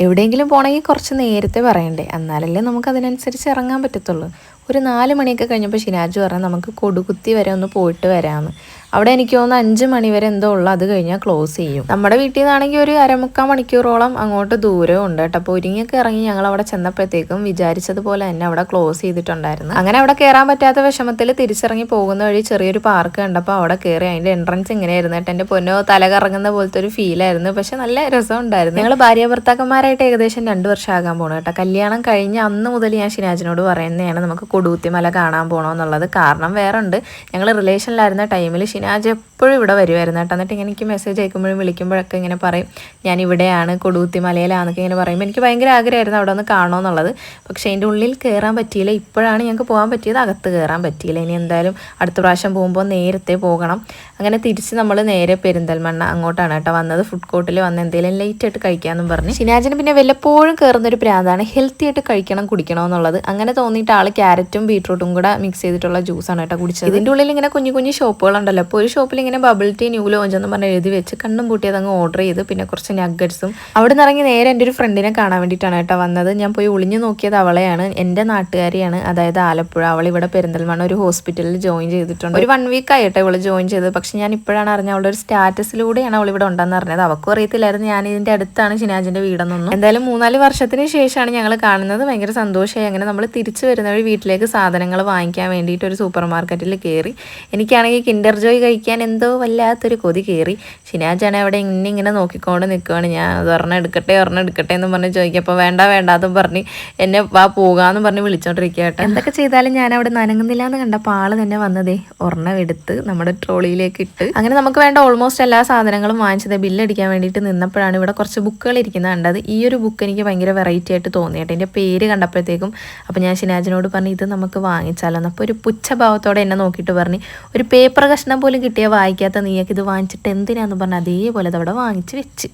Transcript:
എവിടെയെങ്കിലും പോകണമെങ്കിൽ കുറച്ച് നേരത്തെ പറയണ്ടേ, എന്നാലല്ലേ നമുക്ക് അതിനനുസരിച്ച് ഇറങ്ങാൻ പറ്റത്തുള്ളൂ. ഒരു 4 മണിയൊക്കെ കഴിഞ്ഞപ്പോൾ ഷിനാജ് പറഞ്ഞു നമുക്ക് കൊടുകുത്തി വരെ ഒന്ന് പോയിട്ട് വരാമെന്ന്. അവിടെ എനിക്ക് തോന്നുന്നു 5 മണി വരെ എന്തോ ഉള്ളു, അത് കഴിഞ്ഞാൽ ക്ലോസ് ചെയ്യും. നമ്മുടെ വീട്ടിൽ നിന്നാണെങ്കിൽ ഒരു 1/4 മണിക്കൂറോളം അങ്ങോട്ട് ദൂരവും ഉണ്ട് കേട്ടോ. അപ്പോൾ ഒരുങ്ങിയൊക്കെ ഇറങ്ങി ഞങ്ങൾ അവിടെ ചെന്നപ്പോഴത്തേക്കും വിചാരിച്ചതുപോലെ തന്നെ അവിടെ ക്ലോസ് ചെയ്തിട്ടുണ്ടായിരുന്നു. അങ്ങനെ അവിടെ കയറാൻ പറ്റാത്ത വിഷമത്തിൽ തിരിച്ചിറങ്ങി പോകുന്ന വഴി ചെറിയൊരു പാർക്ക് കണ്ടപ്പോൾ അവിടെ കയറി. അതിൻ്റെ എൻട്രൻസ് ഇങ്ങനെയായിരുന്നു കേട്ടോ. എൻ്റെ പൊന്നോ തല കറങ്ങുന്ന പോലത്തെ ഒരു ഫീലായിരുന്നു. പക്ഷെ നല്ല രസമുണ്ടായിരുന്നു. ഞങ്ങൾ ഭാര്യ ഭർത്താക്കന്മാരായിട്ട് ഏകദേശം 2 വർഷം ആകാൻ പോകണം കേട്ടോ. കല്യാണം കഴിഞ്ഞ അന്ന് മുതൽ ഞാൻ ഷിനാജിനോട് പറയുന്നതാണ് നമുക്ക് കൊടുകുത്തിമല കാണാൻ പോകണമെന്നുള്ളത്. കാരണം വേറെ ഉണ്ട്, ഞങ്ങൾ റിലേഷനിലായിരുന്ന ടൈമിൽ ഷിനാജ് എപ്പോഴും ഇവിടെ വരുമായിരുന്നു കേട്ടോ. എന്നിട്ട് എനിക്ക് മെസ്സേജ് അയക്കുമ്പോഴും വിളിക്കുമ്പോഴൊക്കെ ഇങ്ങനെ പറയും ഞാൻ ഇവിടെയാണ് കൊടുകുത്തി മലയിലാണെന്നൊക്കെ ഇങ്ങനെ പറയുമ്പോൾ എനിക്ക് ഭയങ്കര ആഗ്രഹമായിരുന്നു അവിടെ ഒന്ന് കാണണമെന്നുള്ളത്. പക്ഷേ അതിൻ്റെ ഉള്ളിൽ കയറാൻ പറ്റിയില്ല. ഇപ്പോഴാണ് ഞങ്ങൾക്ക് പോകാൻ പറ്റിയത്, അകത്ത് കയറാൻ പറ്റിയില്ല. ഇനി എന്തായാലും അടുത്ത പ്രാവശ്യം പോകുമ്പോൾ നേരത്തെ പോകണം. അങ്ങനെ തിരിച്ച് നമ്മൾ നേരെ പെരിന്തൽമണ്ണ അങ്ങോട്ടാണ് കേട്ടോ വന്നത്. ഫുഡ് കോർട്ടിൽ വന്ന് എന്തെങ്കിലും ലേറ്റ് ആയിട്ട് കഴിക്കാമെന്നും പറഞ്ഞ്. ഷിനാജിന് പിന്നെ വല്ലപ്പോഴും കയറുന്നൊരു പ്രാന്താണ് ഹെൽത്തി ആയിട്ട് കഴിക്കണം കുടിക്കണമെന്നുള്ളത്. അങ്ങനെ തോന്നിയിട്ട് ആൾ ക്യാരറ്റും ബീട്രൂട്ടും കൂടെ മിക്സ് ചെയ്തിട്ടുള്ള ജ്യൂസാണ് കേട്ടോ കുടിച്ചത്. ഇതിൻ്റെ ഉള്ളിൽ ഇങ്ങനെ കുഞ്ഞു കുഞ്ഞു ഷോപ്പുകളുണ്ടല്ലോ. അപ്പോൾ ഒരു ഷോപ്പിൽ ഇങ്ങനെ ബബിൾ ടീ ന്യൂ ലോഞ്ച് എന്ന് പറഞ്ഞ് എഴുതി വെച്ച് കണ്ണും പൂട്ടിയത് അങ്ങ് ഓർഡർ ചെയ്ത്. പിന്നെ കുറച്ച് നഗ്ഗറ്റ്സും. അവിടെ നിന്ന് ഇറങ്ങി നേരെ എൻ്റെ ഒരു ഫ്രണ്ടിനെ കാണാൻ വേണ്ടിയിട്ടാണ് കേട്ടോ വന്നത്. ഞാൻ പോയി ഒളിഞ്ഞു നോക്കിയത് അവളെയാണ്. എൻ്റെ നാട്ടുകാരിയാണ്, അതായത് ആലപ്പുഴ. അവൾ ഇവിടെ പെരിന്തൽമണ്ണ ഒരു ഹോസ്പിറ്റലിൽ ജോയിൻ ചെയ്തിട്ടുണ്ട്. ഒരു 1 വീക്ക് ആയിട്ടോ ഇവൾ ജോയിൻ ചെയ്തത്. പക്ഷെ ഞാൻ ഇപ്പോഴാണ് അറിഞ്ഞത്, അവളുടെ ഒരു സ്റ്റാറ്റസിലൂടെയാണ് അവൾ ഇവിടെ ഉണ്ടെന്ന് അറിഞ്ഞത്. അവൾക്കും അറിയത്തില്ലായിരുന്നു ഞാൻ ഇതിൻ്റെ അടുത്താണ് ഷിനാജിൻ്റെ വീടെന്നൊന്നും. എന്തായാലും 3-4 വർഷത്തിന് ശേഷമാണ് ഞങ്ങൾ കാണുന്നത്. ഭയങ്കര സന്തോഷമായി. അങ്ങനെ നമ്മൾ തിരിച്ചു വരുന്ന വഴി വീട്ടിലേക്ക് സാധനങ്ങൾ വാങ്ങിക്കാൻ വേണ്ടിയിട്ട് ഒരു സൂപ്പർ മാർക്കറ്റിൽ കയറി. എനിക്കാണെങ്കിൽ കിൻഡർ ജോയ് കഴിക്കാൻ എന്തോ വല്ലാത്തൊരു കൊതി കയറി. ഷിനാജാണെങ്കിൽ അവിടെ ഇങ്ങനെ നോക്കിക്കൊണ്ട് നിൽക്കുകയാണ്. ഞാൻ അത് ഒരെണ്ണം എടുക്കട്ടെ എന്ന് പറഞ്ഞ് ചോദിക്കപ്പോൾ വേണ്ട അതും പറഞ്ഞ് എന്നെ വാ പോകാമെന്ന് പറഞ്ഞ് വിളിച്ചോണ്ടിരിക്കുക കേട്ടോ. എന്തൊക്കെ ചെയ്താലും ഞാൻ അവിടെ നനങ്ങുന്നില്ല എന്ന് കണ്ടപ്പോൾ ആൾ തന്നെ വന്നതേ ഒരെണ്ണം എടുത്ത് നമ്മുടെ ട്രോളിയിലേക്ക് ഇട്ട്. അങ്ങനെ നമുക്ക് വേണ്ട ഓൾമോസ്റ്റ് എല്ലാ സാധനങ്ങളും വാങ്ങിച്ചത്. ബില്ലടിക്കാൻ വേണ്ടിയിട്ട് നിന്നപ്പോഴാണ് ഇവിടെ കുറച്ച് ബുക്കുകൾ ഇരിക്കുന്നത് കണ്ടത്. ഈ ഒരു ബുക്ക് എനിക്ക് ഭയങ്കര വെറൈറ്റി ആയിട്ട് തോന്നിയിട്ട് എൻ്റെ പേര് കണ്ടപ്പോഴത്തേക്കും അപ്പോൾ ഞാൻ ഷിനാജിനോട് പറഞ്ഞു ഇത് നമുക്ക് വാങ്ങിച്ചാലോ. അപ്പോൾ ഒരു പുച്ഛഭാവത്തോടെ എന്നെ നോക്കിയിട്ട് പറഞ്ഞ് ഒരു പേപ്പർ കഷ്ണം പോലും കിട്ടിയാൽ വായിക്കാത്ത നീയൊക്കെ ഇത് വാങ്ങിച്ചിട്ട് എന്തിനാന്ന് പറഞ്ഞ് അതേപോലെ അതവിടെ വാങ്ങിച്ച് വെച്ച്.